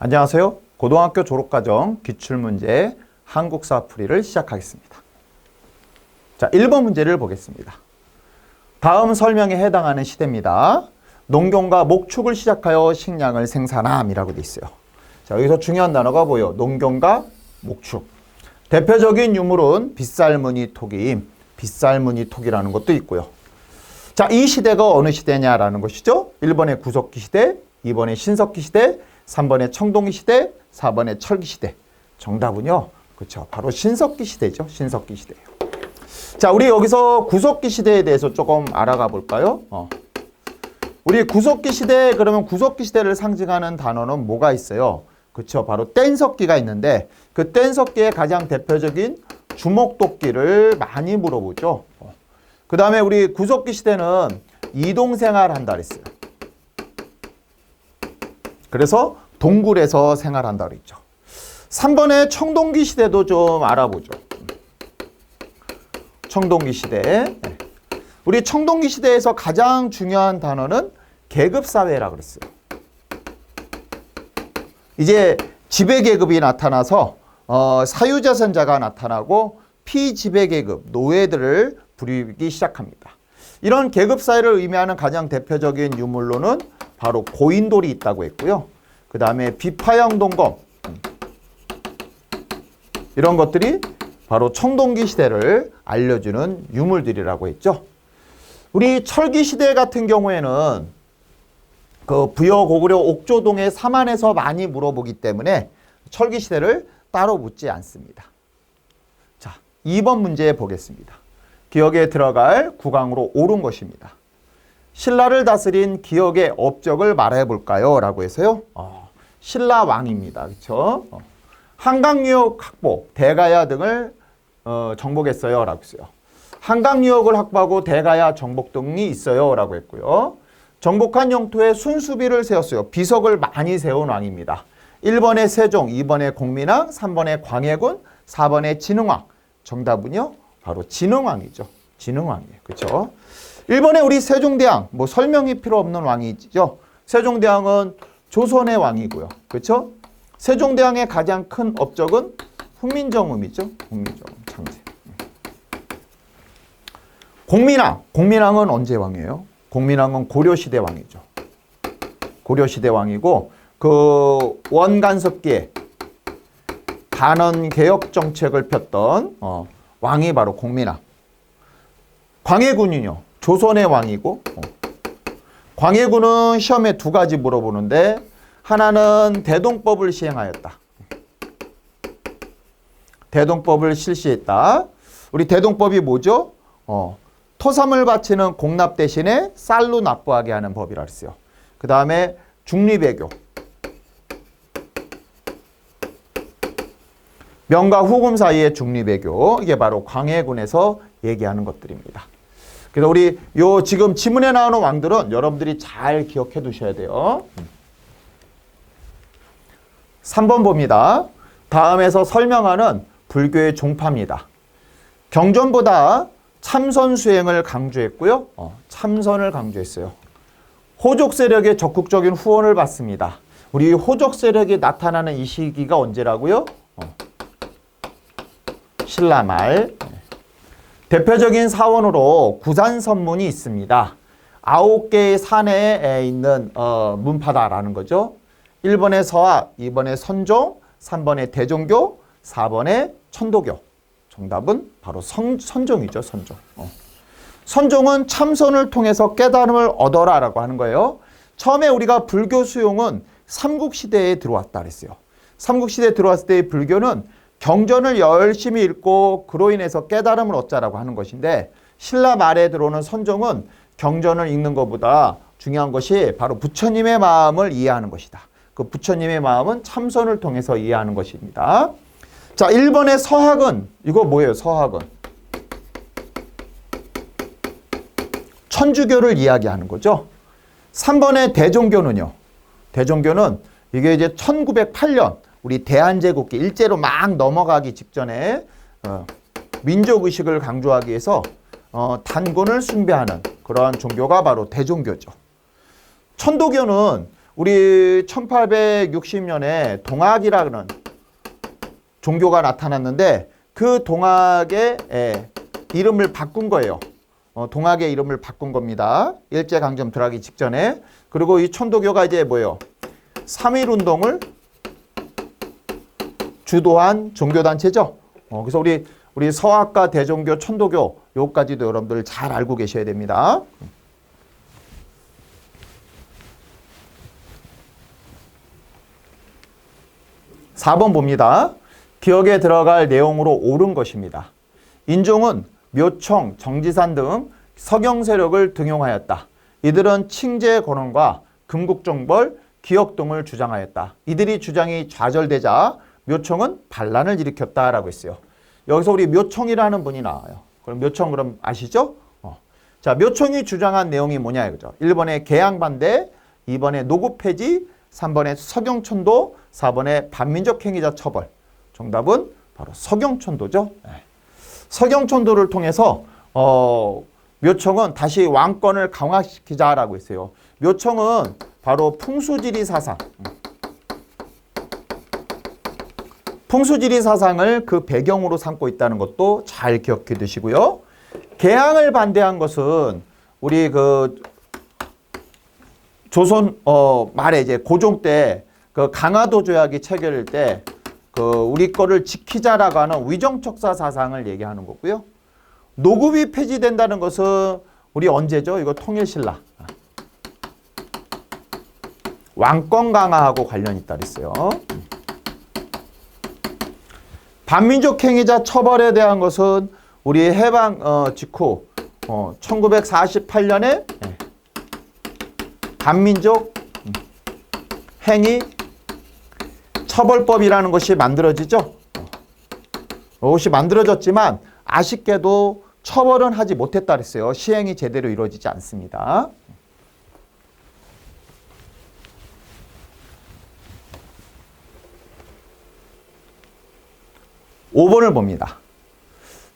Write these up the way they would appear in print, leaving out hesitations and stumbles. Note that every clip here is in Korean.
안녕하세요. 고등학교 졸업과정 기출문제 한국사 풀이를 시작하겠습니다. 자, 1번 문제를 보겠습니다. 다음 설명에 해당하는 시대입니다. 농경과 목축을 시작하여 식량을 생산함이라고 돼 있어요. 자, 여기서 중요한 단어가 뭐예요? 농경과 목축. 대표적인 유물은 빗살무늬 토기임, 빗살무늬 토기라는 것도 있고요. 자, 이 시대가 어느 시대냐라는 것이죠. 1번의 구석기 시대, 2번의 신석기 시대, 3번의 청동기 시대, 4번의 철기 시대. 정답은요, 그렇죠, 바로 신석기 시대죠. 신석기 시대예요. 자, 우리 여기서 구석기 시대에 대해서 조금 알아가 볼까요? 우리 구석기 시대, 그러면 구석기 시대를 상징하는 단어는 뭐가 있어요? 그렇죠, 바로 뗀석기가 있는데 그 뗀석기의 가장 대표적인 주먹도끼를 많이 물어보죠. 그 다음에 우리 구석기 시대는 이동생활 한다 그랬어요. 그래서 동굴에서 생활한다 그랬죠. 3번의 청동기 시대도 좀 알아보죠. 청동기 시대. 우리 청동기 시대에서 가장 중요한 단어는 계급사회라 그랬어요. 이제 지배계급이 나타나서 사유자선자가 나타나고 피지배계급, 노예들을 부리기 시작합니다. 이런 계급사회를 의미하는 가장 대표적인 유물로는 바로 고인돌이 있다고 했고요. 그 다음에 비파형 동검, 이런 것들이 바로 청동기 시대를 알려주는 유물들이라고 했죠. 우리 철기 시대 같은 경우에는 그 부여 고구려 옥조동의 사만에서 많이 물어보기 때문에 철기 시대를 따로 묻지 않습니다. 자, 2번 문제 보겠습니다. 기억에 들어갈 구강으로 옳은 것입니다. 신라를 다스린 기억의 업적을 말해볼까요? 라고 해서요. 신라 왕입니다. 그렇죠? 한강유역 확보, 대가야 등을 정복했어요. 라고 했어요. 한강유역을 확보하고 대가야 정복 등이 있어요. 라고 했고요. 정복한 영토에 순수비를 세웠어요. 비석을 많이 세운 왕입니다. 1번의 세종, 2번의 공민왕, 3번의 광해군, 4번의 진흥왕. 정답은요, 바로 진흥왕이죠. 진흥왕이에요. 그렇죠? 1번에 우리 세종대왕, 뭐 설명이 필요 없는 왕이죠. 세종대왕은 조선의 왕이고요. 그렇죠? 세종대왕의 가장 큰 업적은 훈민정음이죠. 훈민정음 창제. 공민왕, 공민왕은 언제 왕이에요? 공민왕은 고려시대 왕이죠. 고려시대 왕이고 그 원간섭기에 간원개혁 정책을 폈던 왕이 바로 공민왕. 광해군은요, 조선의 왕이고 광해군은 시험에 두 가지 물어보는데 하나는 대동법을 시행하였다. 대동법을 실시했다. 우리 대동법이 뭐죠? 토삼을 바치는 공납 대신에 쌀로 납부하게 하는 법이라 했어요. 그 다음에 중리배교. 명과 후금 사이의 중리배교. 이게 바로 광해군에서 얘기하는 것들입니다. 그래서 우리 요 지금 지문에 나오는 왕들은 여러분들이 잘 기억해 두셔야 돼요. 3번 봅니다. 다음에서 설명하는 불교의 종파입니다. 경전보다 참선 수행을 강조했고요. 참선을 강조했어요. 호족 세력의 적극적인 후원을 받습니다. 우리 호족 세력이 나타나는 이 시기가 언제라고요? 신라 말. 대표적인 사원으로 구산선문이 있습니다. 9개의 산에 있는 문파다라는 거죠. 1번의 서학, 2번의 선종, 3번의 대종교, 4번의 천도교. 정답은 바로 선종이죠. 선종. 선종은 참선을 통해서 깨달음을 얻어라라고 하는 거예요. 처음에 우리가 불교 수용은 삼국시대에 들어왔다 그랬어요. 삼국시대에 들어왔을 때의 불교는 경전을 열심히 읽고 그로 인해서 깨달음을 얻자라고 하는 것인데 신라 말에 들어오는 선종은 경전을 읽는 것보다 중요한 것이 바로 부처님의 마음을 이해하는 것이다. 그 부처님의 마음은 참선을 통해서 이해하는 것입니다. 자, 1번의 서학은 이거 뭐예요? 서학은 천주교를 이야기하는 거죠. 3번의 대종교는요. 대종교는 이게 이제 1908년 우리 대한제국기 일제로 막 넘어가기 직전에 민족의식을 강조하기 위해서 단군을 숭배하는 그러한 종교가 바로 대종교죠. 천도교는 우리 1860년에 동학이라는 종교가 나타났는데 그 동학의 이름을 바꾼 거예요. 동학의 이름을 바꾼 겁니다. 일제강점 들어가기 직전에. 그리고 이 천도교가 이제 뭐예요? 3.1운동을 주도한 종교단체죠. 그래서 우리 서학과 대종교, 천도교 요까지도 여러분들 잘 알고 계셔야 됩니다. 4번 봅니다. 기억에 들어갈 내용으로 옳은 것입니다. 인종은 묘청, 정지산 등 서경 세력을 등용하였다. 이들은 칭제 권원과 금국정벌, 기역 등을 주장하였다. 이들이 주장이 좌절되자 묘청은 반란을 일으켰다라고 했어요. 여기서 우리 묘청이라는 분이 나와요. 그럼 묘청 그럼 아시죠? 자, 묘청이 주장한 내용이 뭐냐 이거죠. 1번에 개항 반대, 2번에 노구 폐지, 3번에 서경천도, 4번에 반민족 행위자 처벌. 정답은 바로 서경천도죠. 서경천도를 통해서 묘청은 다시 왕권을 강화시키자라고 했어요. 묘청은 바로 풍수지리 사상. 풍수지리 사상을 그 배경으로 삼고 있다는 것도 잘 기억해 두시고요. 개항을 반대한 것은 우리 그 조선 말에 이제 고종 때 그 강화도 조약이 체결될 때 그 우리 거를 지키자라고 하는 위정척사 사상을 얘기하는 거고요. 노급이 폐지된다는 것은 우리 언제죠? 이거 통일신라. 왕권 강화하고 관련이 있다 그랬어요. 반민족 행위자 처벌에 대한 것은 우리 해방 직후 1948년에 반민족 행위 처벌법이라는 것이 만들어지죠. 이것이 만들어졌지만 아쉽게도 처벌은 하지 못했다 그랬어요. 시행이 제대로 이루어지지 않습니다. (5번을) 봅니다.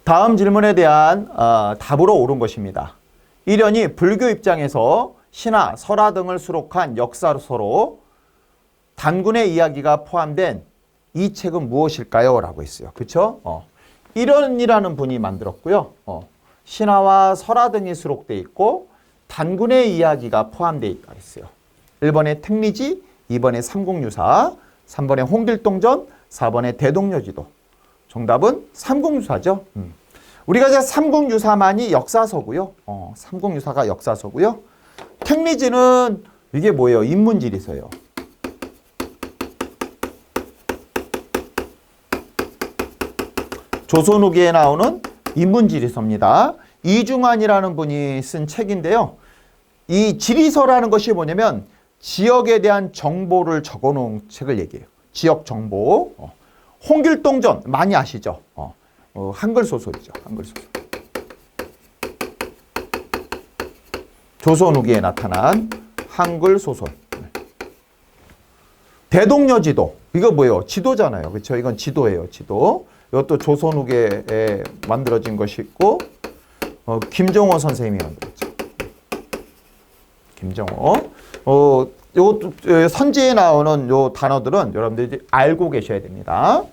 다음 질문에 대한 답으로 옳은 것입니다. 일연이 불교 입장에서 신화, 설화 등을 수록한 역사서로 단군의 이야기가 포함된 이 책은 무엇일까요? 라고 했어요. 그렇죠? 일연이라는 분이 만들었고요. 신화와 설화 등이 수록되어 있고 단군의 이야기가 포함되어 있다 했어요. 1번에 택리지, 2번에 삼국유사, 3번에 홍길동전, 4번에 대동여지도. 정답은 삼국유사죠. 우리가 이제 삼국유사만이 역사서고요. 삼국유사가 역사서고요. 택리지는 이게 뭐예요? 인문지리서예요. 조선 후기에 나오는 인문지리서입니다. 이중환이라는 분이 쓴 책인데요. 이 지리서라는 것이 뭐냐면 지역에 대한 정보를 적어놓은 책을 얘기해요. 지역 정보. 홍길동전 많이 아시죠? 한글 소설이죠. 한글 소설. 조선 후기에 나타난 한글 소설. 대동여지도. 이거 뭐예요? 지도잖아요. 그렇죠? 이건 지도예요. 지도. 이것도 조선 후기에 만들어진 것이 있고 김정호 선생님이 만들었죠. 김정호. 요것도 선지에 나오는 요 단어들은 여러분들이 알고 계셔야 됩니다.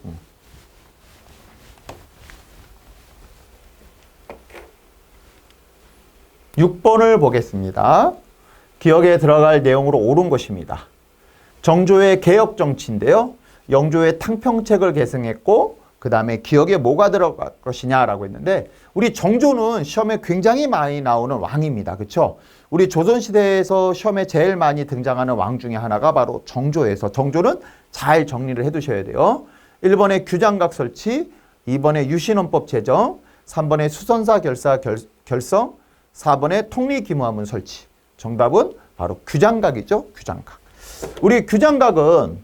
6번을 보겠습니다. 기억에 들어갈 내용으로 옳은 것입니다. 정조의 개혁 정치인데요. 영조의 탕평책을 계승했고 그 다음에 기억에 뭐가 들어갈 것이냐라고 했는데 우리 정조는 시험에 굉장히 많이 나오는 왕입니다. 그렇죠? 우리 조선시대에서 시험에 제일 많이 등장하는 왕 중에 하나가 바로 정조에서 정조는 잘 정리를 해두셔야 돼요. 1번에 규장각 설치, 2번에 유신헌법 제정, 3번에 수선사 결성, 4번에 통리기무하문 설치. 정답은 바로 규장각이죠. 규장각. 우리 규장각은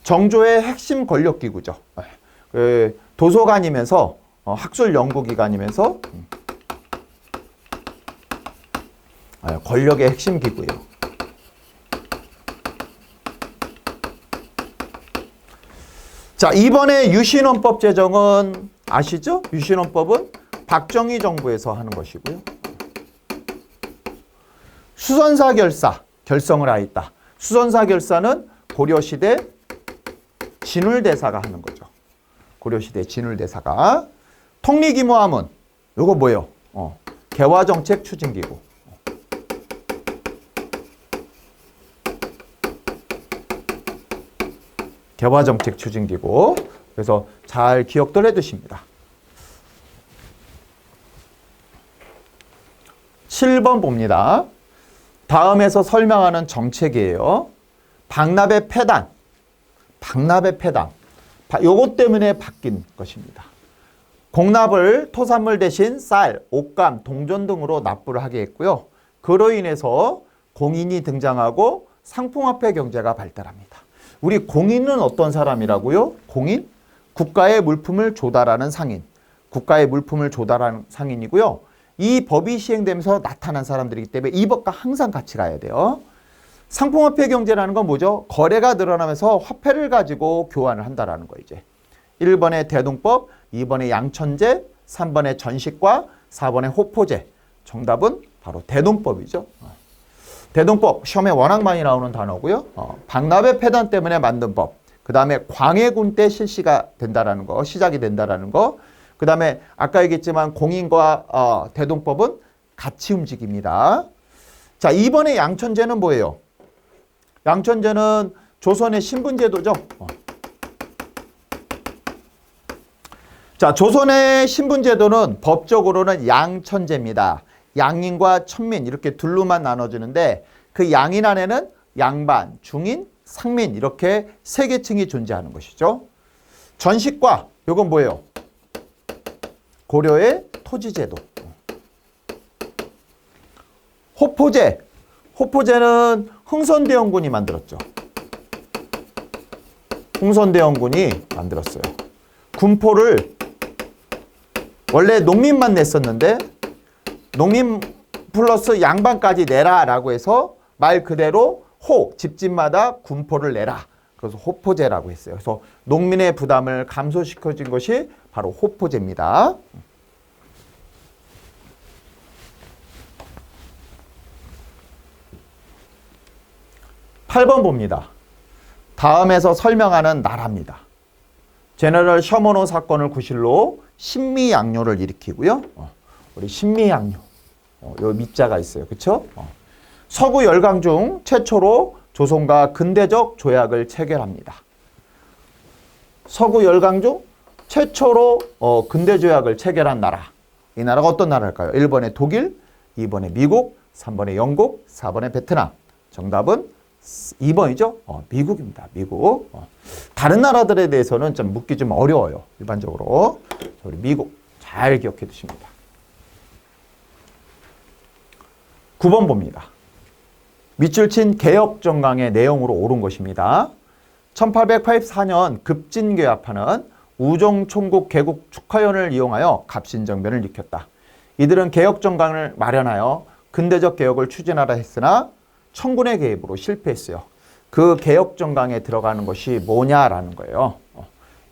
정조의 핵심 권력기구죠. 도서관이면서 학술 연구기관이면서 권력의 핵심 기구예요. 자, 이번에 유신헌법 제정은 아시죠? 유신헌법은 박정희 정부에서 하는 것이고요. 수선사 결성을 하였다. 수선사 결사는 고려시대 진울대사가 하는 거죠. 고려시대 진울대사가. 통리기모함은 요거 뭐예요? 개화정책 추진기구. 개화정책 추진기구. 그래서 잘 기억들 해두십니다. 7번 봅니다. 다음에서 설명하는 정책이에요. 박납의 폐단. 박납의 폐단. 요것 때문에 바뀐 것입니다. 공납을 토산물 대신 쌀, 옷감, 동전 등으로 납부를 하게 했고요. 그로 인해서 공인이 등장하고 상품화폐 경제가 발달합니다. 우리 공인은 어떤 사람이라고요? 공인? 국가의 물품을 조달하는 상인. 국가의 물품을 조달하는 상인이고요. 이 법이 시행되면서 나타난 사람들이기 때문에 이 법과 항상 같이 가야 돼요. 상품화폐 경제라는 건 뭐죠? 거래가 늘어나면서 화폐를 가지고 교환을 한다라는 거 이제. 1번의 대동법, 2번의 양천제, 3번의 전식과 4번의 호포제. 정답은 바로 대동법이죠. 대동법 시험에 워낙 많이 나오는 단어고요. 박납의 폐단 때문에 만든 법. 그 다음에 광해군 때 실시가 된다라는 거, 시작이 된다라는 거. 그 다음에 아까 얘기했지만 공인과 대동법은 같이 움직입니다. 자, 2번의 양천제는 뭐예요? 양천제는 조선의 신분제도죠. 자, 조선의 신분제도는 법적으로는 양천제입니다. 양인과 천민 이렇게 둘로만 나눠지는데 그 양인 안에는 양반, 중인, 상민 이렇게 세 계층이 존재하는 것이죠. 전식과 이건 뭐예요? 고려의 토지제도. 호포제. 호포제는 흥선대원군이 만들었죠. 흥선대원군이 만들었어요. 군포를 원래 농민만 냈었는데 농민 플러스 양반까지 내라라고 해서 말 그대로 집집마다 군포를 내라. 그래서 호포제라고 했어요. 그래서 농민의 부담을 감소시켜준 것이 바로 호포제입니다. (8번) 봅니다. 다음에서 설명하는 나라입니다. 제너럴 셔머노 사건을 구실로 신미양요를 일으키고요. 우리 신미양요. 요 밑자가 있어요. 그렇죠? 서구 열강 중 최초로 조선과 근대적 조약을 체결합니다. 서구 열강 중 최초로 근대 조약을 체결한 나라. 이 나라가 어떤 나라일까요? 1번의 독일, 2번의 미국, 3번의 영국, 4번의 베트남. 정답은 2번이죠. 미국입니다. 미국. 다른 나라들에 대해서는 좀 묻기 좀 어려워요. 일반적으로. 우리 미국 잘 기억해 두십니다. 9번 봅니다. 밑줄 친 개혁정강의 내용으로 옳은 것입니다. 1884년 급진괴합하는 우종총국 개국 축하연을 이용하여 갑신정변을 일으켰다. 이들은 개혁정강을 마련하여 근대적 개혁을 추진하라 했으나 청군의 개입으로 실패했어요. 그 개혁정강에 들어가는 것이 뭐냐라는 거예요.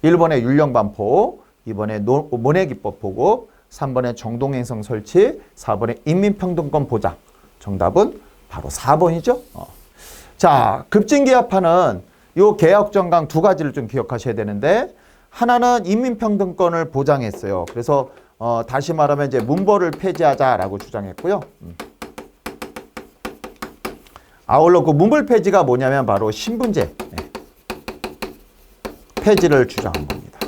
1번의 율령반포, 2번의 모내기법 보급, 3번의 정동행성 설치, 4번의 인민평등권 보장. 정답은 바로 4번이죠. 자, 급진개혁하는 요 개혁정강 두 가지를 좀 기억하셔야 되는데 하나는 인민평등권을 보장했어요. 그래서 다시 말하면 이제 문벌을 폐지하자라고 주장했고요. 아울러 그 문벌 폐지가 뭐냐면 바로 신분제 폐지를 주장한 겁니다.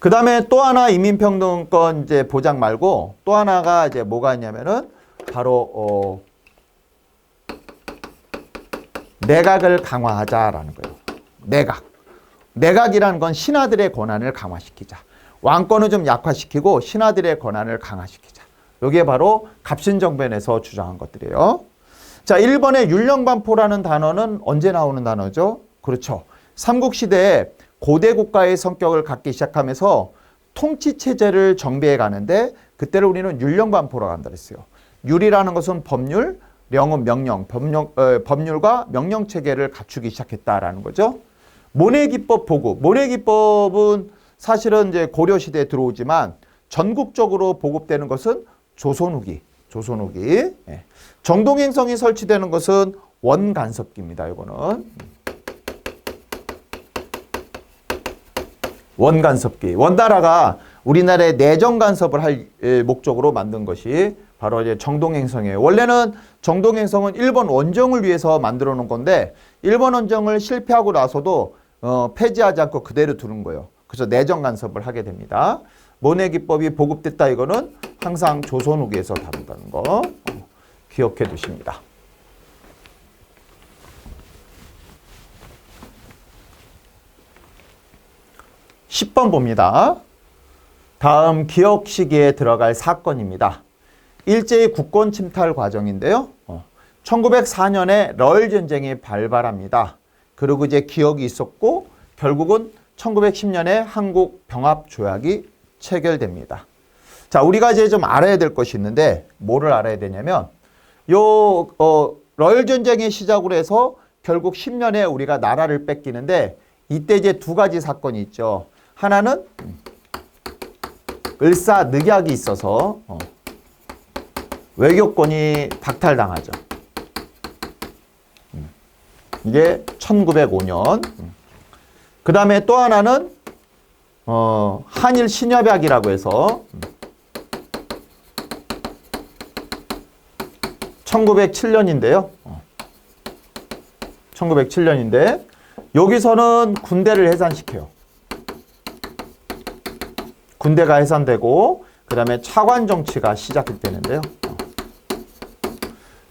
그 다음에 또 하나 인민평등권 이제 보장 말고 또 하나가 이제 뭐가 있냐면은 바로 내각을 강화하자라는 거예요. 내각이라는 건 신하들의 권한을 강화시키자. 왕권을 좀 약화시키고 신하들의 권한을 강화시키자. 이게 바로 갑신정변에서 주장한 것들이에요. 자, 1번의 율령반포라는 단어는 언제 나오는 단어죠? 그렇죠. 삼국시대에 고대 국가의 성격을 갖기 시작하면서 통치체제를 정비해 가는데 그때를 우리는 율령반포라고 한다 그랬어요. 율이라는 것은 법률, 령은 명령, 법률과 명령체계를 갖추기 시작했다라는 거죠. 모내기법 보급. 모내기법은 사실은 이제 고려시대에 들어오지만 전국적으로 보급되는 것은 조선 후기 조선 후기. 예. 정동행성이 설치되는 것은 원간섭기입니다. 이거는 원간섭기. 원나라가 우리나라의 내정 간섭을 할 목적으로 만든 것이 바로 이제 정동행성이에요. 원래는 정동행성은 일본 원정을 위해서 만들어 놓은 건데 일본 원정을 실패하고 나서도 폐지하지 않고 그대로 두는 거예요. 그래서 내정 간섭을 하게 됩니다. 모내 기법이 보급됐다 이거는 항상 조선 후기에서 다룬다는 거 기억해 두십니다. 10번 봅니다. 다음 기억 시기에 들어갈 사건입니다. 일제의 국권 침탈 과정인데요. 1904년에 러일 전쟁이 발발합니다. 그리고 이제 기억이 있었고 결국은 1910년에 한국 병합 조약이 체결됩니다. 자, 우리가 이제 좀 알아야 될 것이 있는데 뭐를 알아야 되냐면 러일 전쟁의 시작으로 해서 결국 10년에 우리가 나라를 뺏기는데 이때 이제 두 가지 사건이 있죠. 하나는 을사늑약이 있어서 외교권이 박탈당하죠. 이게 1905년. 그 다음에 또 하나는 한일 신협약이라고 해서 1907년인데요. 1907년인데 여기서는 군대를 해산시켜요. 군대가 해산되고 그 다음에 차관 정치가 시작이 되는데요.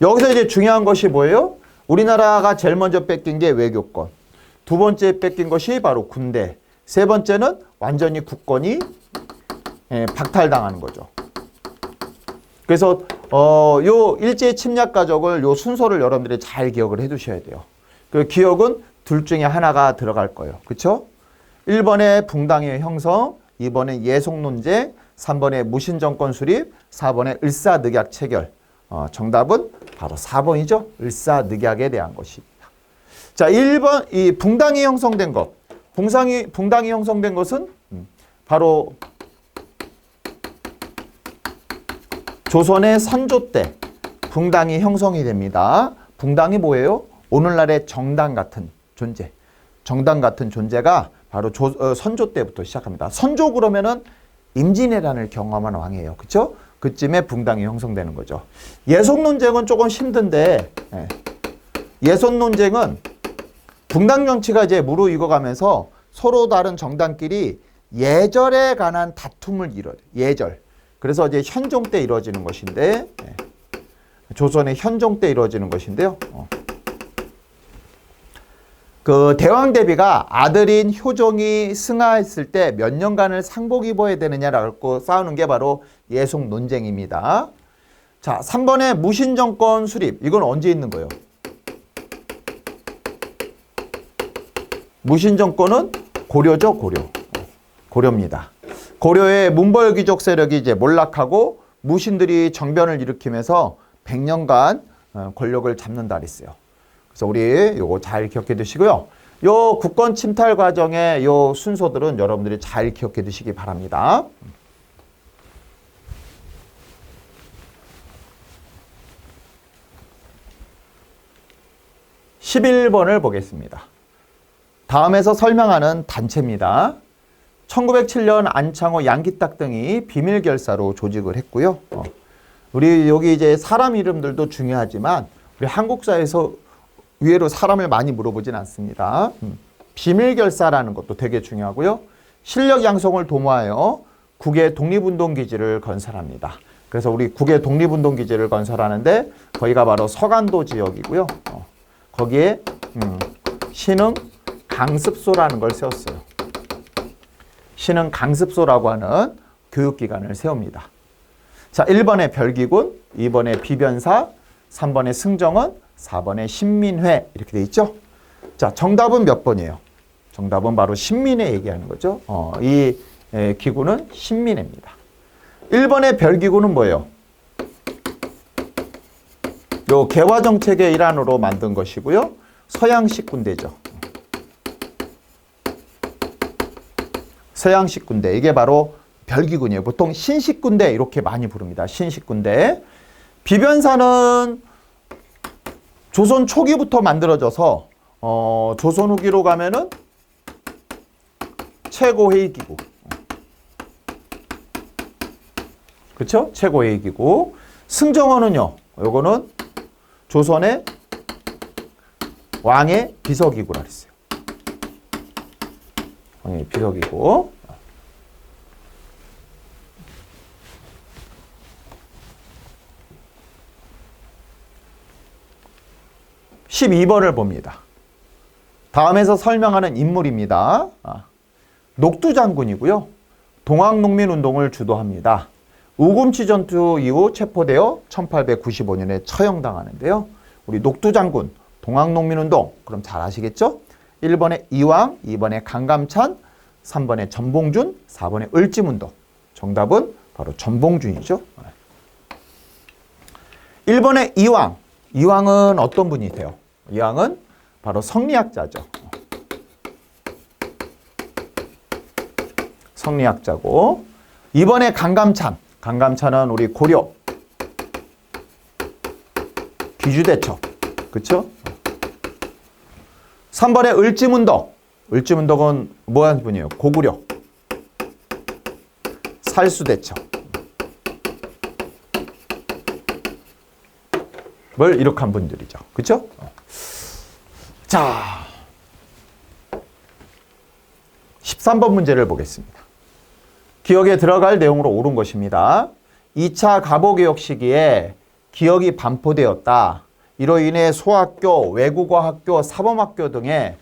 여기서 이제 중요한 것이 뭐예요? 우리나라가 제일 먼저 뺏긴 게 외교권. 두 번째 뺏긴 것이 바로 군대. 세 번째는 완전히 국권이 박탈당하는 거죠. 그래서 요 일제 침략 과정을 요 순서를 여러분들이 잘 기억을 해 두셔야 돼요. 그 기억은 둘 중에 하나가 들어갈 거예요. 그렇죠? 1번에 붕당의 형성, 2번에 예속 논쟁, 3번에 무신 정권 수립, 4번에 을사늑약 체결. 정답은 바로 4번이죠. 을사늑약에 대한 것입니다. 자, 1번 이 붕당이 형성된 것. 붕당이 형성된 것은 바로 조선의 선조 때 붕당이 형성이 됩니다. 붕당이 뭐예요? 오늘날의 정당 같은 존재. 정당 같은 존재가 바로 선조 때부터 시작합니다. 선조 그러면은 임진왜란을 경험한 왕이에요. 그렇죠? 그쯤에 붕당이 형성되는 거죠. 예속 논쟁은 조금 힘든데 예속 논쟁은 붕당 정치가 이제 무르익어가면서 서로 다른 정당끼리 예절에 관한 다툼을 이뤄요. 예절. 그래서 이제 현종 때 이루어지는 것인데 조선의 현종 때 이루어지는 것인데요. 그 대왕 대비가 아들인 효종이 승하했을 때 몇 년간을 상복 입어야 되느냐라고 싸우는 게 바로 예속 논쟁입니다. 자, 3번에 무신 정권 수립. 이건 언제 있는 거예요? 무신 정권은 고려죠, 고려. 고려입니다. 고려의 문벌 귀족 세력이 이제 몰락하고 무신들이 정변을 일으키면서 100년간 권력을 잡는다 그랬어요. 그래서 우리 요거 잘 기억해 두시고요. 요 국권 침탈 과정의 요 순서들은 여러분들이 잘 기억해 두시기 바랍니다. (11번을) 보겠습니다. 다음에서 설명하는 단체입니다. 1907년 안창호, 양기딱 등이 비밀 결사로 조직을 했고요. 우리 여기 이제 사람 이름들도 중요하지만 우리 한국사에서 의외로 사람을 많이 물어보진 않습니다. 비밀 결사라는 것도 되게 중요하고요. 실력 양성을 도모하여 국외 독립운동기지를 건설합니다. 그래서 우리 국외 독립운동기지를 건설하는데 거기가 바로 서간도 지역이고요. 거기에 신흥 강습소라는 걸 세웠어요. 신흥 강습소라고 하는 교육기관을 세웁니다. 자, 1번에 별기군, 2번에 비변사, 3번에 승정원, 4번에 신민회 이렇게 돼 있죠. 자, 정답은 몇 번이에요? 정답은 바로 신민회 얘기하는 거죠. 이 기구는 신민회입니다. 1번의 별기구는 뭐예요? 요 개화정책의 일환으로 만든 것이고요. 서양식 군대죠. 서양식 군대. 이게 바로 별기군이에요. 보통 신식 군대 이렇게 많이 부릅니다. 신식 군대. 비변사는 조선 초기부터 만들어져서 조선 후기로 가면은 최고회의기구. 그렇죠? 최고회의기구. 승정원은요. 요거는 조선의 왕의 비서기구라 그랬어요. 왕의 비서기구. 12번을 봅니다. 다음에서 설명하는 인물입니다. 녹두장군이고요. 동학농민운동을 주도합니다. 우금치 전투 이후 체포되어 1895년에 처형당하는데요. 우리 녹두장군, 동학농민운동, 그럼 잘 아시겠죠? 1번에 이왕, 2번에 강감찬, 3번에 전봉준, 4번에 을지문동. 정답은 바로 전봉준이죠. 1번에 이왕. 이왕은 어떤 분이세요? 이왕은 바로 성리학자죠. 성리학자고. 2번에 강감찬. 강감찬은 우리 고려 기주대첩. 그쵸? 3번에 을지문덕. 을지문덕은 뭐 하는 분이에요? 고구려 살수대첩. 뭘 이룩한 분들이죠. 그쵸? 자, 13번 문제를 보겠습니다. 기억에 들어갈 내용으로 옳은 것입니다. 2차 가보개혁 시기에 기억이 반포되었다. 이로 인해 소학교, 외국어학교, 사범학교 등의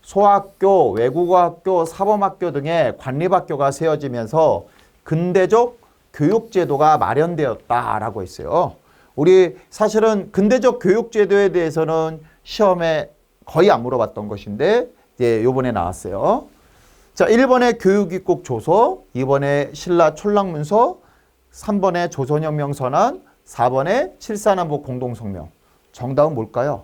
소학교, 외국어학교, 사범학교 등의 관립학교가 세워지면서 근대적 교육제도가 마련되었다라고 했어요. 우리 사실은 근대적 교육제도에 대해서는 시험에 거의 안 물어봤던 것인데 이제 요번에 나왔어요. 자, 1번에 교육입국 조서, 2번에 신라 촌락문서, 3번에 조선혁명 선언, 4번에 7.4남북 공동성명. 정답은 뭘까요?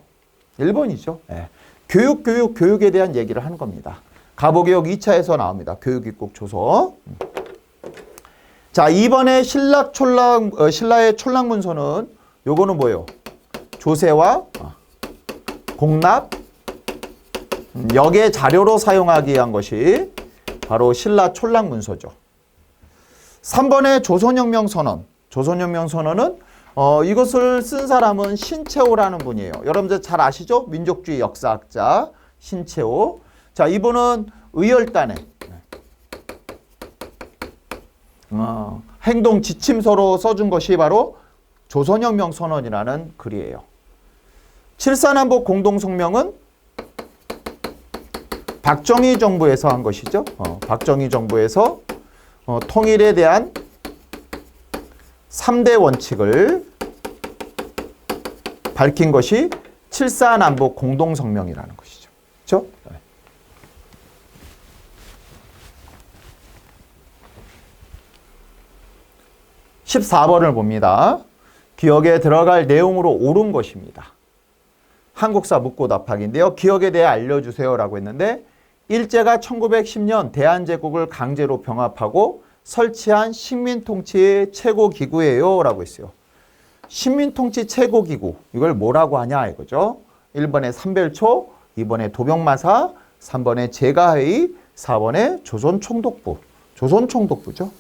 1번이죠. 네. 교육에 대한 얘기를 하는 겁니다. 가보개혁 2차에서 나옵니다. 교육입국 조서. 자, 2번에 신라의 촌락문서는 요거는 뭐예요? 조세와 공납, 역의 자료로 사용하기 위한 것이 바로 신라 촌락문서죠. 3번의 조선혁명 선언. 조선혁명 선언은 이것을 쓴 사람은 신채호라는 분이에요. 여러분들 잘 아시죠? 민족주의 역사학자 신채호. 자, 이분은 의열단에 행동 지침서로 써준 것이 바로 조선혁명 선언이라는 글이에요. 7.4남북 공동성명은 박정희 정부에서 한 것이죠. 박정희 정부에서 통일에 대한 3대 원칙을 밝힌 것이 7.4남북 공동성명이라는 것이죠. 그렇죠? 14번을 봅니다. 기억에 들어갈 내용으로 옳은 것입니다. 한국사 묻고 답하기인데요. 기억에 대해 알려주세요라고 했는데 일제가 1910년 대한제국을 강제로 병합하고 설치한 식민통치 최고기구예요 라고 했어요. 식민통치 최고기구, 이걸 뭐라고 하냐 이거죠. 1번에 삼별초, 2번에 도병마사, 3번에 제가회의, 4번에 조선총독부. 조선총독부죠.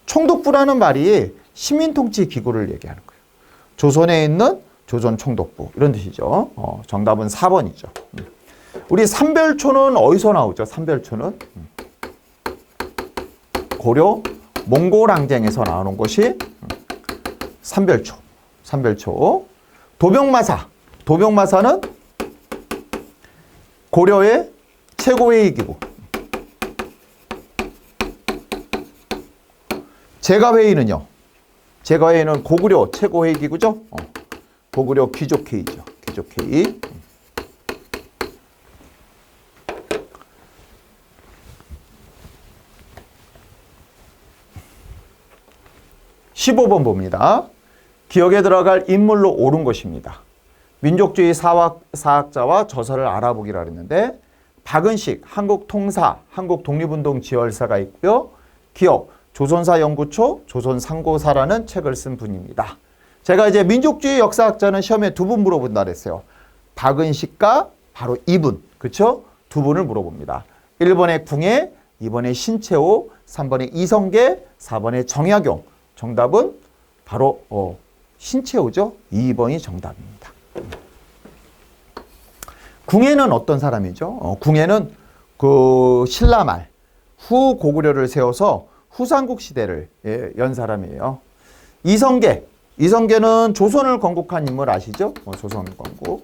총독부라는 말이 식민통치기구를 얘기하는 거예요. 조선에 있는 조선총독부 이런 뜻이죠. 정답은 4번이죠. 우리 삼별초는 어디서 나오죠? 삼별초는 고려 몽골항쟁에서 나오는 것이 삼별초. 삼별초. 도병마사. 도병마사는 고려의 최고회의기구. 제가회의는요. 제가회의는 고구려 최고회의기구죠. 고구려 귀족회의죠. 귀족회의. 15번 봅니다. 기억에 들어갈 인물로 옳은 것입니다. 민족주의 사학자와 저서를 알아보기라 했는데 박은식 한국통사, 한국독립운동 지열사가 있고요. 기억, 조선사 연구초, 조선상고사라는 책을 쓴 분입니다. 제가 이제 민족주의 역사학자는 시험에 두 분 물어본다 그랬어요. 박은식과 바로 이분, 그렇죠? 두 분을 물어봅니다. 1번에 궁예, 2번에 신채호, 3번에 이성계, 4번에 정약용. 정답은 바로 신채호죠. 2번이 정답입니다. 궁예는 어떤 사람이죠? 궁예는 그 신라말 후 고구려를 세워서 후삼국 시대를 연 사람이에요. 이성계는 조선을 건국한 인물 아시죠? 조선 건국.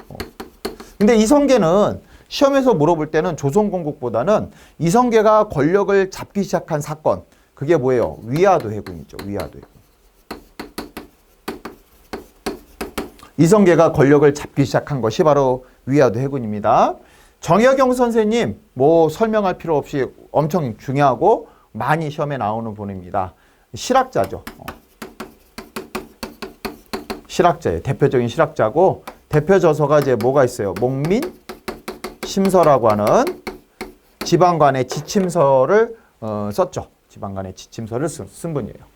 근데 이성계는 시험에서 물어볼 때는 조선 건국보다는 이성계가 권력을 잡기 시작한 사건, 그게 뭐예요? 위화도 해군이죠. 위화도 해군. 이성계가 권력을 잡기 시작한 것이 바로 위화도 해군입니다. 정약용 선생님 뭐 설명할 필요 없이 엄청 중요하고 많이 시험에 나오는 분입니다. 실학자죠. 실학자예요. 대표적인 실학자고 대표 저서가 이제 뭐가 있어요? 목민 심서라고 하는 지방관의 지침서를 썼죠. 지방관의 지침서를 쓴 분이에요.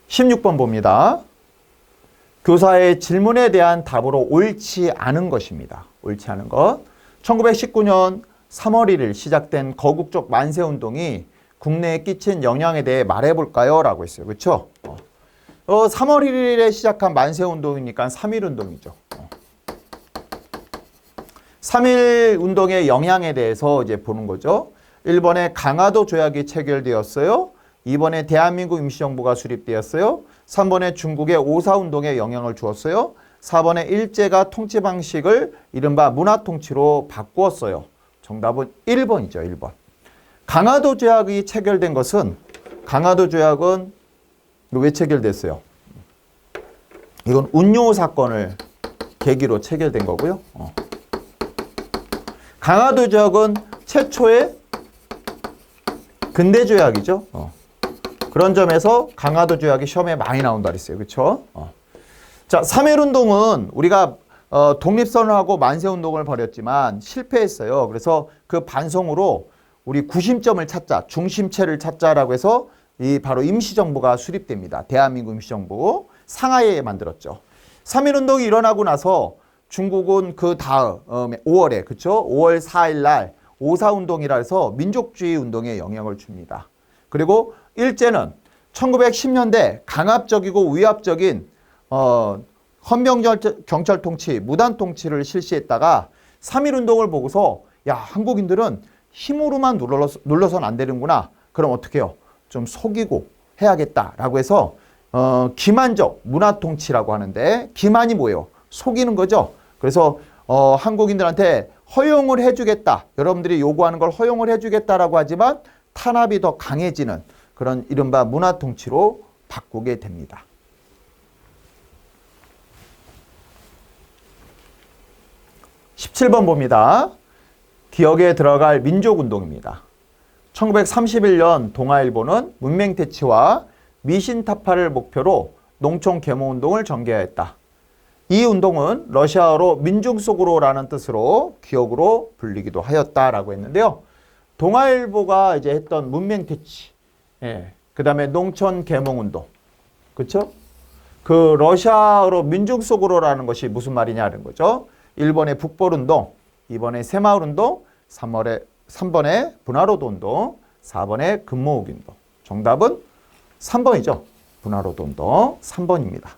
16번 봅니다. 교사의 질문에 대한 답으로 옳지 않은 것입니다. 옳지 않은 것. 1919년 3월 1일 시작된 거국적 만세운동이 국내에 끼친 영향에 대해 말해볼까요? 라고 했어요. 그렇죠? 3월 1일에 시작한 만세운동이니까 3.1운동이죠. 3.1 운동의 영향에 대해서 이제 보는 거죠. 1번에 강화도 조약이 체결되었어요. 2번에 대한민국 임시정부가 수립되었어요. 3번에 중국의 5.4운동에 영향을 주었어요. 4번에 일제가 통치 방식을 이른바 문화통치로 바꾸었어요. 정답은 1번이죠. 1번. 강화도 조약이 체결된 것은 강화도 조약은 왜 체결됐어요? 이건 운요 사건을 계기로 체결된 거고요. 강화도 조약은 최초의 근대 조약이죠. 그런 점에서 강화도 조약이 시험에 많이 나온다 그랬어요. 그렇죠? 자, 3.1운동은 우리가 독립선언하고 만세운동을 벌였지만 실패했어요. 그래서 그 반성으로 우리 구심점을 찾자, 중심체를 찾자라고 해서 이 바로 임시정부가 수립됩니다. 대한민국 임시정부. 상하이에 만들었죠. 3.1운동이 일어나고 나서 중국은 그 다음 5월에, 그렇죠? 5월 4일 날 5.4운동이라 해서 민족주의 운동에 영향을 줍니다. 그리고 일제는 1910년대 강압적이고 위압적인 헌병경찰 통치, 무단 통치를 실시했다가 3.1운동을 보고서 야, 한국인들은 힘으로만 눌러서는 안 되는구나. 그럼 어떻게 해요? 좀 속이고 해야겠다라고 해서 기만적 문화통치라고 하는데 기만이 뭐예요? 속이는 거죠. 그래서 한국인들한테 허용을 해주겠다. 여러분들이 요구하는 걸 허용을 해주겠다라고 하지만 탄압이 더 강해지는 그런 이른바 문화통치로 바꾸게 됩니다. (17번) 봅니다. 기억에 들어갈 민족운동입니다. 1931년 동아일보는 문맹퇴치와 미신타파를 목표로 농촌 계몽운동을 전개하였다. 이 운동은 러시아어로 민중속으로라는 뜻으로 기억으로 불리기도 하였다라고 했는데요. 동아일보가 이제 했던 문맹퇴치, 그 다음에 농촌 계몽운동, 그렇죠? 그 러시아어로 민중속으로라는 것이 무슨 말이냐는 거죠. 1번에 북벌운동, 2번에 새마을운동, 3번에 분화로도운동, 4번에 금모으기운동. 정답은 3번이죠. 분화로도운동 3번입니다.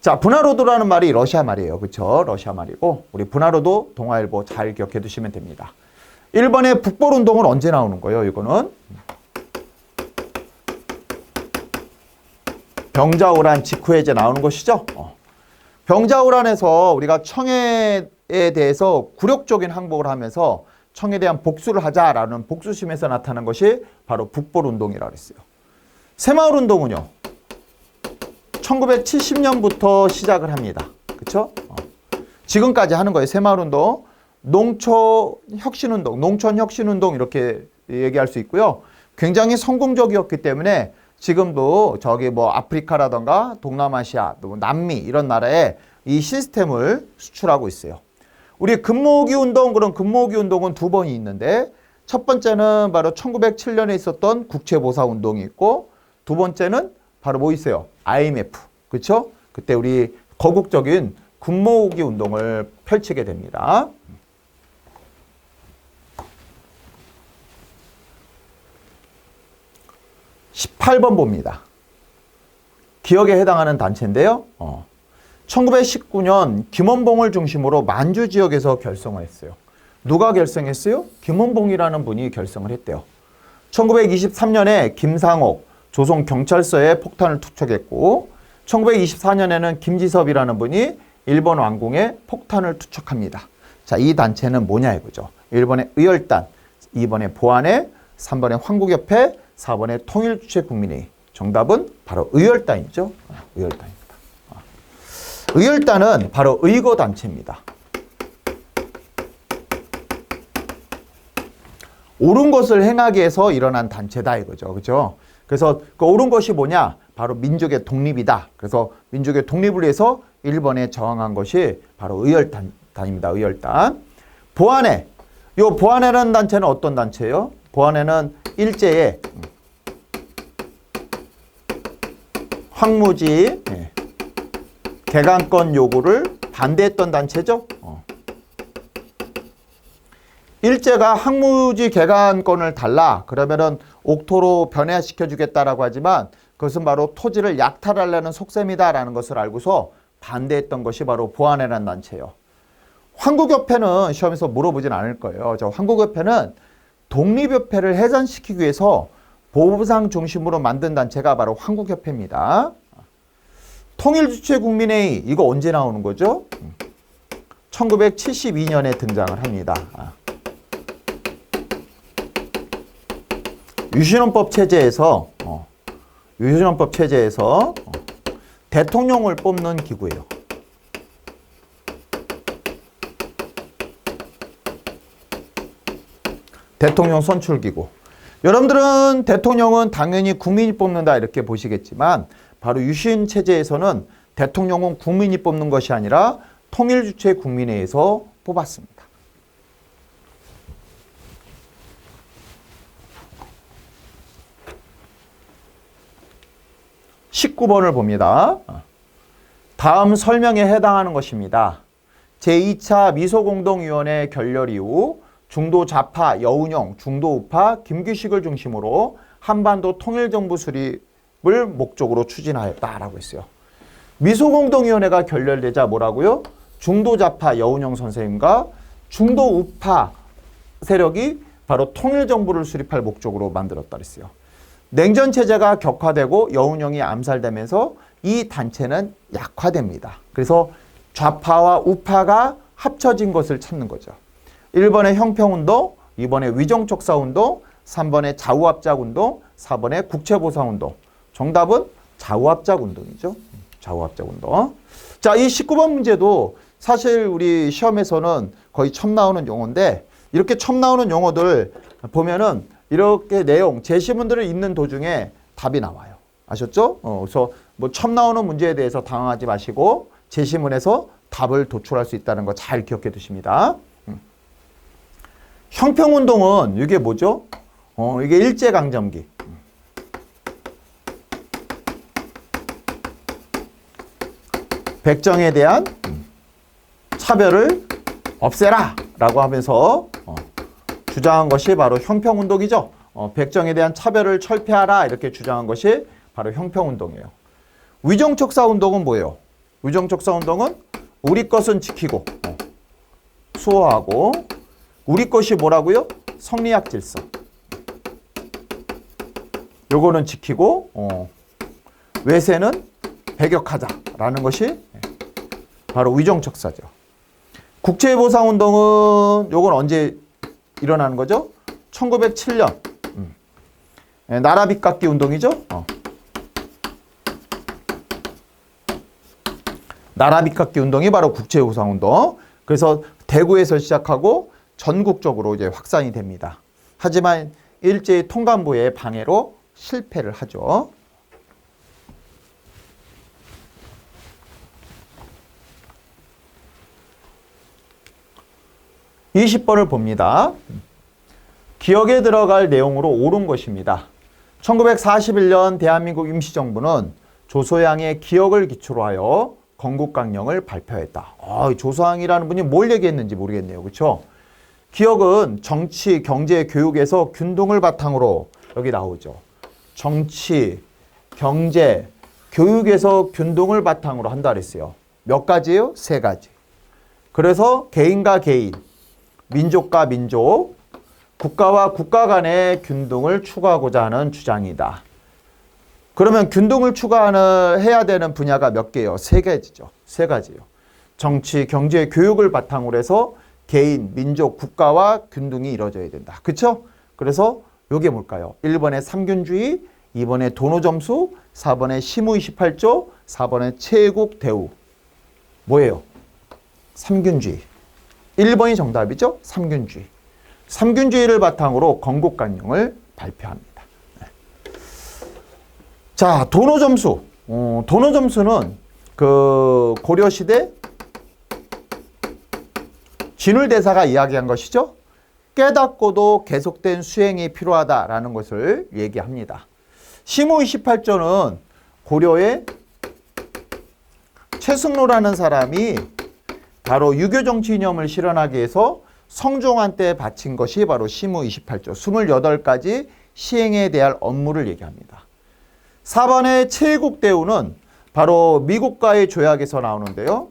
자, 분화로도라는 말이 러시아 말이에요. 그렇죠? 러시아 말이고 우리 분화로도 동아일보 잘 기억해 두시면 됩니다. 1번의 북벌운동은 언제 나오는 거예요? 이거는 병자호란 직후에 이제 나오는 것이죠. 병자호란에서 우리가 청해에 대해서 굴욕적인 항복을 하면서 청에 대한 복수를 하자라는 복수심에서 나타난 것이 바로 북벌운동이라고 했어요. 새마을운동은요. 1970년부터 시작을 합니다. 그렇죠? 지금까지 하는 거예요. 새마을운동, 농촌혁신운동, 농촌혁신운동 이렇게 얘기할 수 있고요. 굉장히 성공적이었기 때문에 지금도 저기 뭐 아프리카라던가 동남아시아, 또 남미 이런 나라에 이 시스템을 수출하고 있어요. 우리 금모으기 운동, 그럼 금모으기 운동은 두 번이 있는데 첫 번째는 바로 1907년에 있었던 국채보상운동이 있고 두 번째는 바로 뭐 있어요? IMF. 그렇죠? 그때 우리 거국적인 군 모으기 운동을 펼치게 됩니다. 18번 봅니다. 기억에 해당하는 단체인데요. 1919년 김원봉을 중심으로 만주 지역에서 결성을 했어요. 누가 결성했어요? 김원봉이라는 분이 결성을 했대요. 1923년에 김상옥 조선경찰서에 폭탄을 투척했고 1924년에는 김지섭이라는 분이 일본 왕궁에 폭탄을 투척합니다. 자, 이 단체는 뭐냐 이거죠. 1번에 의열단, 2번에 보안회, 3번에 황국협회, 4번에 통일주체국민회의. 정답은 바로 의열단이죠. 의열단입니다. 의열단은 바로 의거단체입니다. 옳은 것을 행하기 위해서 일어난 단체다 이거죠. 그렇죠? 그래서 그 옳은 것이 뭐냐? 바로 민족의 독립이다. 그래서 민족의 독립을 위해서 일본에 저항한 것이 바로 의열단입니다. 의열단. 보안회. 요 보안회라는 단체는 어떤 단체예요? 보안회는 일제에 황무지 개간권 요구를 반대했던 단체죠. 일제가 황무지 개간권을 달라 그러면은 옥토로 변해시켜 주겠다라고 하지만 그것은 바로 토지를 약탈하려는 속셈이다라는 것을 알고서 반대했던 것이 바로 보안회라는 단체예요. 황국협회는 시험에서 물어보진 않을 거예요. 저 황국협회는 독립협회를 해산시키기 위해서 보상 중심으로 만든 단체가 바로 황국협회입니다. 통일주체국민회의 이거 언제 나오는 거죠? 1972년에 등장을 합니다. 유신헌법 체제에서 대통령을 뽑는 기구예요. 대통령 선출기구. 여러분들은 대통령은 당연히 국민이 뽑는다 이렇게 보시겠지만 바로 유신 체제에서는 대통령은 국민이 뽑는 것이 아니라 통일주체 국민회의에서 뽑았습니다. 19번을 봅니다. 다음 설명에 해당하는 것입니다. 제2차 미소공동위원회 결렬 이후 중도 좌파 여운형, 중도 우파 김규식을 중심으로 한반도 통일정부 수립을 목적으로 추진하였다라고 했어요. 미소공동위원회가 결렬되자 뭐라고요? 중도 좌파 여운형 선생님과 중도 우파 세력이 바로 통일정부를 수립할 목적으로 만들었다 그랬어요. 냉전체제가 격화되고 여운형이 암살되면서 이 단체는 약화됩니다. 그래서 좌파와 우파가 합쳐진 것을 찾는 거죠. 1번에 형평운동, 2번에 위정촉사운동, 3번에 좌우합작운동, 4번에 국채보상운동. 정답은 좌우합작운동이죠. 좌우합작운동. 자, 이 19번 문제도 사실 우리 시험에서는 거의 처음 나오는 용어인데 이렇게 처음 나오는 용어들 보면은 이렇게 내용, 제시문들을 읽는 도중에 답이 나와요. 아셨죠? 그래서 뭐 처음 나오는 문제에 대해서 당황하지 마시고 제시문에서 답을 도출할 수 있다는 거 잘 기억해 두십니다. 형평운동은 이게 뭐죠? 이게 일제강점기. 백정에 대한 차별을 없애라 라고 하면서 주장한 것이 바로 형평운동이죠. 백정에 대한 차별을 철폐하라 이렇게 주장한 것이 바로 형평운동이에요. 위정촉사운동은 뭐예요? 위정촉사운동은 우리 것은 지키고 수호하고 우리 것이 뭐라고요? 성리학 질서. 요거는 지키고 외세는 배격하자라는 것이 바로 위정촉사죠. 국채보상운동은 요건 언제 일어나는 거죠? 1907년 나라 빚갚기 운동이죠. 나라 빚갚기 운동이 바로 국채보상운동. 그래서 대구에서 시작하고 전국적으로 이제 확산이 됩니다. 하지만 일제의 통감부의 방해로 실패를 하죠. (20번을) 봅니다. 기억에 들어갈 내용으로 옳은 것입니다. 1941년 대한민국 임시정부는 조소양의 기억을 기초로 하여 건국강령을 발표했다. 조소양이라는 분이 뭘 얘기했는지 모르겠네요. 그렇죠? 기억은 정치, 경제, 교육에서 균등을 바탕으로 여기 나오죠. 정치, 경제, 교육에서 균등을 바탕으로 한다 그랬어요. 몇 가지예요? 세 가지. 그래서 개인과 개인, 민족과 민족, 국가와 국가 간의 균등을 추구하고자 하는 주장이다. 그러면 균등을 추구해야 되는 분야가 몇 개예요? 세 가지죠. 세 가지예요. 정치, 경제, 교육을 바탕으로 해서 개인, 민족, 국가와 균등이 이루어져야 된다. 그렇죠? 그래서 이게 뭘까요? 1번에 삼균주의, 2번에 도노점수, 4번에 시무 28조, 4번에 최국 대우. 뭐예요? 삼균주의. 1번이 정답이죠? 삼균주의. 삼균주의를 바탕으로 건국강령을 발표합니다. 자, 도노점수. 도노점수는 그 고려시대 진울대사가 이야기한 것이죠. 깨닫고도 계속된 수행이 필요하다라는 것을 얘기합니다. 시무 28조는 고려의 최승로라는 사람이 바로 유교 정치 이념을 실현하기 위해서 성종한 때 바친 것이 바로 시무 28조 28가지 시행에 대한 업무를 얘기합니다. 4번의 최국대우는 바로 미국과의 조약에서 나오는데요.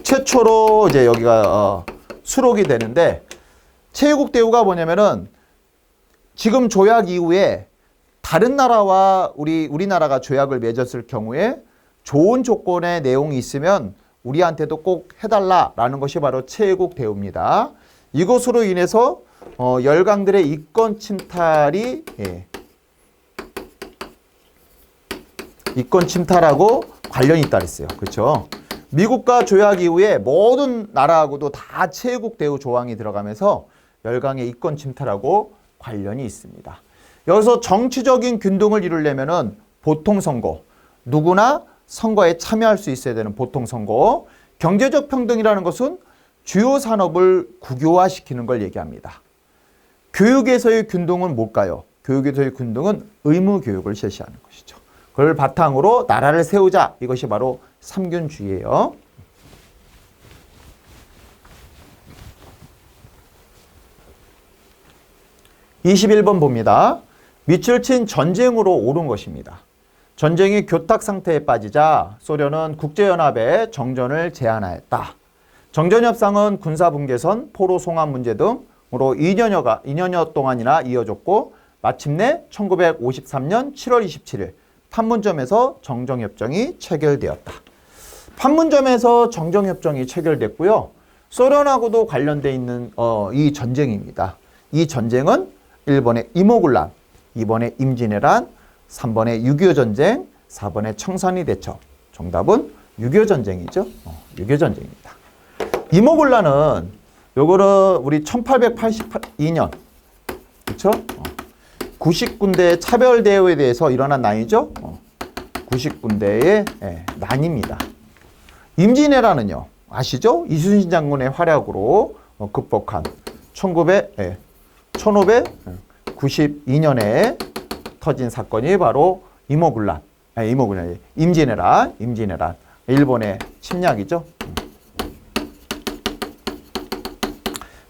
최초로 이제 여기가 수록이 되는데 최국대우가 뭐냐면은 지금 조약 이후에 다른 나라와 우리나라가 조약을 맺었을 경우에 좋은 조건의 내용이 있으면 우리한테도 꼭 해달라라는 것이 바로 최국대우입니다. 이것으로 인해서 열강들의 이권 침탈이 이권 침탈하고 관련이 있다 그랬어요. 그렇죠? 미국과 조약 이후에 모든 나라하고도 다 최국대우 조항이 들어가면서 열강의 이권 침탈하고 관련이 있습니다. 여기서 정치적인 균등을 이루려면은 보통선거, 누구나 선거에 참여할 수 있어야 되는 보통선거, 경제적 평등이라는 것은 주요 산업을 국유화시키는 걸 얘기합니다. 교육에서의 균등은 뭘까요? 교육에서의 균등은 의무교육을 실시하는 것이죠. 그걸 바탕으로 나라를 세우자. 이것이 바로 삼균주의예요. (21번) 봅니다. 밑줄 친 전쟁으로 옳은 것입니다. 전쟁이 교탁 상태에 빠지자 소련은 국제연합에 정전을 제안하였다. 정전협상은 군사분계선, 포로 송환 문제 등으로 2년여 동안이나 이어졌고 마침내 1953년 7월 27일 판문점에서 정전협정이 체결되었다. 판문점에서 정전협정이 체결됐고요. 소련하고도 관련되어 있는 이 전쟁입니다. 이 전쟁은 1번의 이모군란, 2번의 임진왜란, 3번의 6.25 전쟁, 4번의 청산리 대첩. 정답은 6.25 전쟁이죠. 6.25 전쟁입니다. 이모군란은 요거는 우리 1882년 그렇죠? 90군대 차별대우에 대해서 일어난 난이죠. 90군대의 난입니다. 임진왜란은요. 아시죠? 이순신 장군의 활약으로 극복한 1592년에 터진 사건이 바로 임진왜란, 일본의 침략이죠.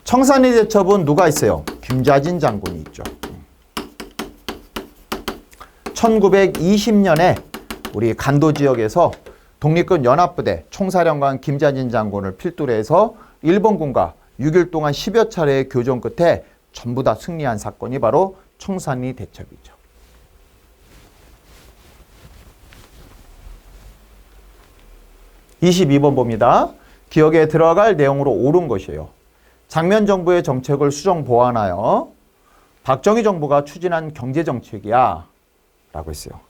청산리 대첩은 누가 있어요? 김좌진 장군이 있죠. 1920년에 우리 간도 지역에서 독립군 연합부대 총사령관 김좌진 장군을 필두로 해서 일본군과 6일 동안 10여 차례의 교전 끝에 전부 다 승리한 사건이 바로 청산리 대첩이죠. (22번) 봅니다. 기억에 들어갈 내용으로 옳은 것이에요. 장면 정부의 정책을 수정 보완하여 박정희 정부가 추진한 경제정책이야 라고 했어요.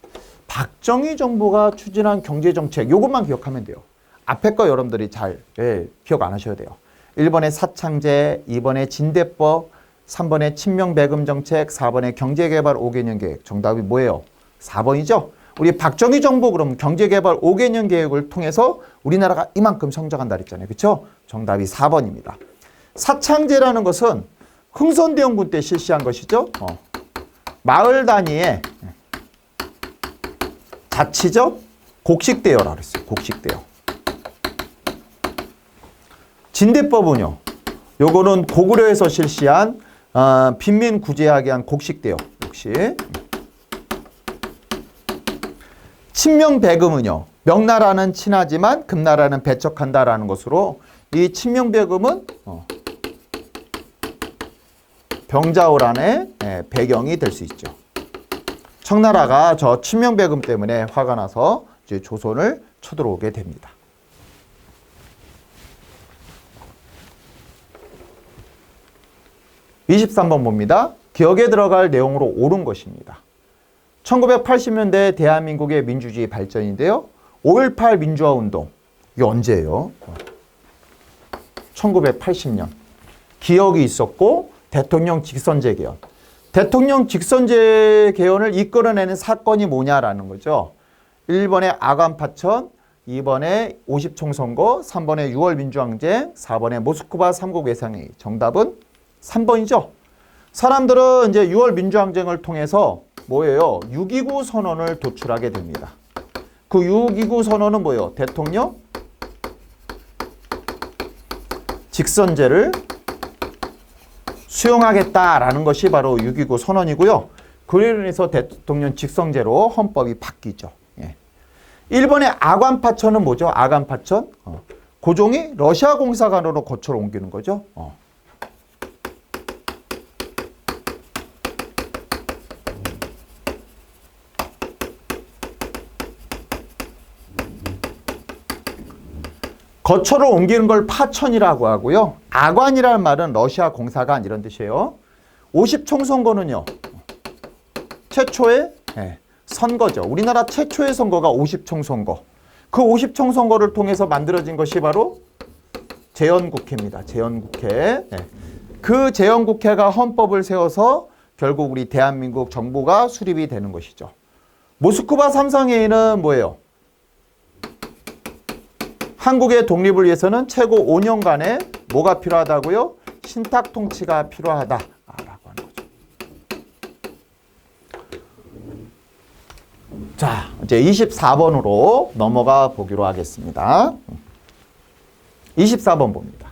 박정희 정부가 추진한 경제정책, 이것만 기억하면 돼요. 앞에 거 여러분들이 잘 기억 안 하셔야 돼요. 1번의 사창제, 2번의 진대법, 3번의 친명배금 정책, 4번의 경제개발 5개년 계획. 정답이 뭐예요? 4번이죠? 우리 박정희 정부 그럼 경제개발 5개년 계획을 통해서 우리나라가 이만큼 성장한다 그랬잖아요. 그렇죠? 정답이 4번입니다. 사창제라는 것은 흥선대원군 때 실시한 것이죠. 마을 단위의 자치적 곡식대여라고 했어요. 곡식대여. 진대법은요. 요거는 고구려에서 실시한 빈민 구제하게 한 곡식대여. 역시. 친명배금은요. 명나라는 친하지만 금나라는 배척한다라는 것으로 이 친명배금은 병자호란의 배경이 될 수 있죠. 청나라가 저 친명배금 때문에 화가 나서 이제 조선을 쳐들어오게 됩니다. (23번) 봅니다. 기억에 들어갈 내용으로 옳은 것입니다. 1980년대 대한민국의 민주주의 발전인데요. 5.18 민주화운동 이게 언제예요? 1980년. 기억이 있었고 대통령 직선제 개헌. 대통령 직선제 개헌을 이끌어내는 사건이 뭐냐라는 거죠. 1번에 아간파천, 2번에 50총선거, 3번에 6월 민주항쟁, 4번에 모스크바 삼국 외상회의. 정답은 3번이죠. 사람들은 이제 6월 민주항쟁을 통해서 뭐예요? 6.29 선언을 도출하게 됩니다. 그 6.29 선언은 뭐예요? 대통령 직선제를 수용하겠다라는 것이 바로 6.29 선언이고요. 그로 인해서 대통령 직선제로 헌법이 바뀌죠. 예. 1번의 아간파천은 뭐죠? 아간파천? 고종이 러시아 공사관으로 거처를 옮기는 거죠. 거처를 옮기는 걸 파천이라고 하고요. 아관이라는 말은 러시아 공사관 이런 뜻이에요. 50총선거는요. 최초의 선거죠. 우리나라 최초의 선거가 50총선거. 그 50총선거를 통해서 만들어진 것이 바로 재헌국회입니다. 재헌국회. 그 재헌국회가 헌법을 세워서 결국 우리 대한민국 정부가 수립이 되는 것이죠. 모스크바 삼상회의는 뭐예요? 한국의 독립을 위해서는 최고 5년간의 뭐가 필요하다고요? 신탁 통치가 필요하다라고 하는 거죠. 자, 이제 24번으로 넘어가 보기로 하겠습니다. 24번 봅니다.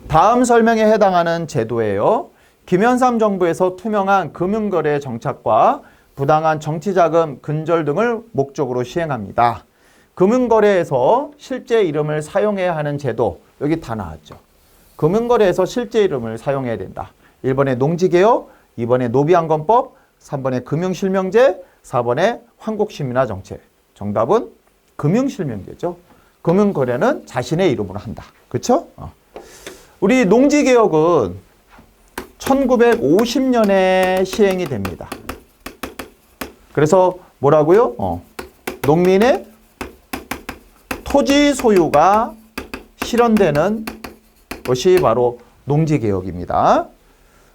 다음 설명에 해당하는 제도예요. 김현삼 정부에서 투명한 금융거래 정착과 부당한 정치자금 근절 등을 목적으로 시행합니다. 금융거래에서 실제 이름을 사용해야 하는 제도, 여기 다 나왔죠. 금융거래에서 실제 이름을 사용해야 된다. 1번에 농지개혁, 2번에 노비안건법, 3번에 금융실명제, 4번에 황국시민화정책. 정답은 금융실명제죠. 금융거래는 자신의 이름으로 한다. 그렇죠? 우리 농지개혁은 1950년에 시행이 됩니다. 그래서 뭐라고요? 농민의 토지 소유가 실현되는 것이 바로 농지개혁입니다.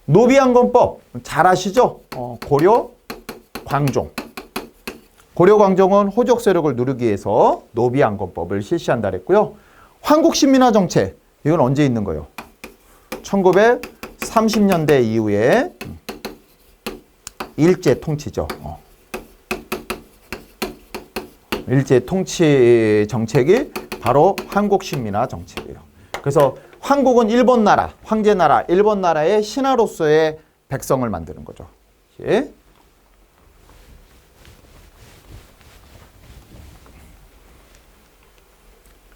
노비안건법 잘 아시죠? 고려, 광종. 고려, 광종은 호족 세력을 누르기 위해서 노비안건법을 실시한다 그랬고요. 황국시민화정책 이건 언제 있는 거예요? 1930년대 이후에 일제 통치죠. 일제 통치 정책이 바로 한국식민화 정책이에요. 그래서 한국은 일본 나라, 황제 나라, 일본 나라의 신하로서의 백성을 만드는 거죠. 예?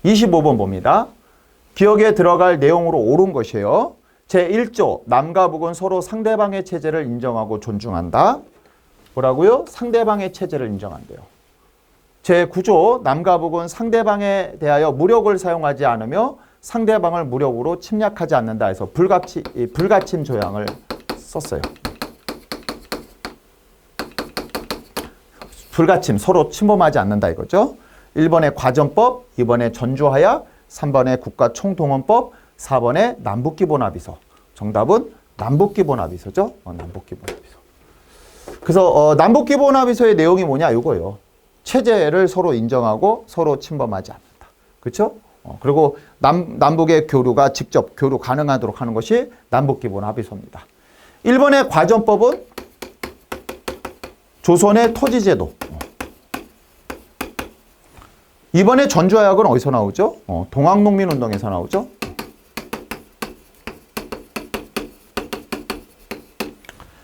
(25번) 봅니다. 기억에 들어갈 내용으로 옳은 것이에요. 제1조 남과 북은 서로 상대방의 체제를 인정하고 존중한다. 뭐라고요? 상대방의 체제를 인정한대요. 제9조 남과 북은 상대방에 대하여 무력을 사용하지 않으며 상대방을 무력으로 침략하지 않는다 해서 불가침 조항을 썼어요. 불가침, 서로 침범하지 않는다 이거죠. 1번에 과전법, 2번에 전주하약, 3번에 국가총동원법, 4번에 남북기본합의서. 정답은 남북기본합의서죠. 남북기본합의서. 그래서 남북기본합의서의 내용이 뭐냐 이거예요. 체제를 서로 인정하고 서로 침범하지 않는다. 그렇죠? 그리고 남북의 교류가 직접 교류 가능하도록 하는 것이 남북기본합의서입니다. 1번의 과전법은 조선의 토지제도. 2번의 전주하약은 어디서 나오죠? 동학농민운동에서 나오죠.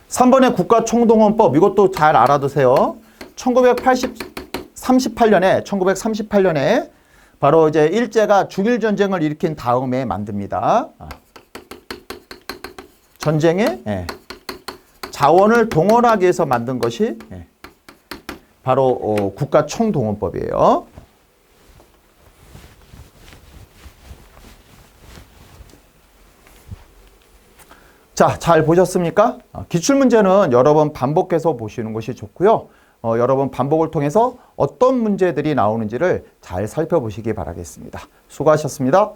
3번의 국가총동원법, 이것도 잘 알아두세요. 1938년에 바로 이제 일제가 중일전쟁을 일으킨 다음에 만듭니다. 전쟁에 자원을 동원하기 위해서 만든 것이 바로 국가총동원법이에요. 자, 잘 보셨습니까? 기출문제는 여러 번 반복해서 보시는 것이 좋고요. 여러 번 반복을 통해서 어떤 문제들이 나오는지를 잘 살펴보시기 바라겠습니다. 수고하셨습니다.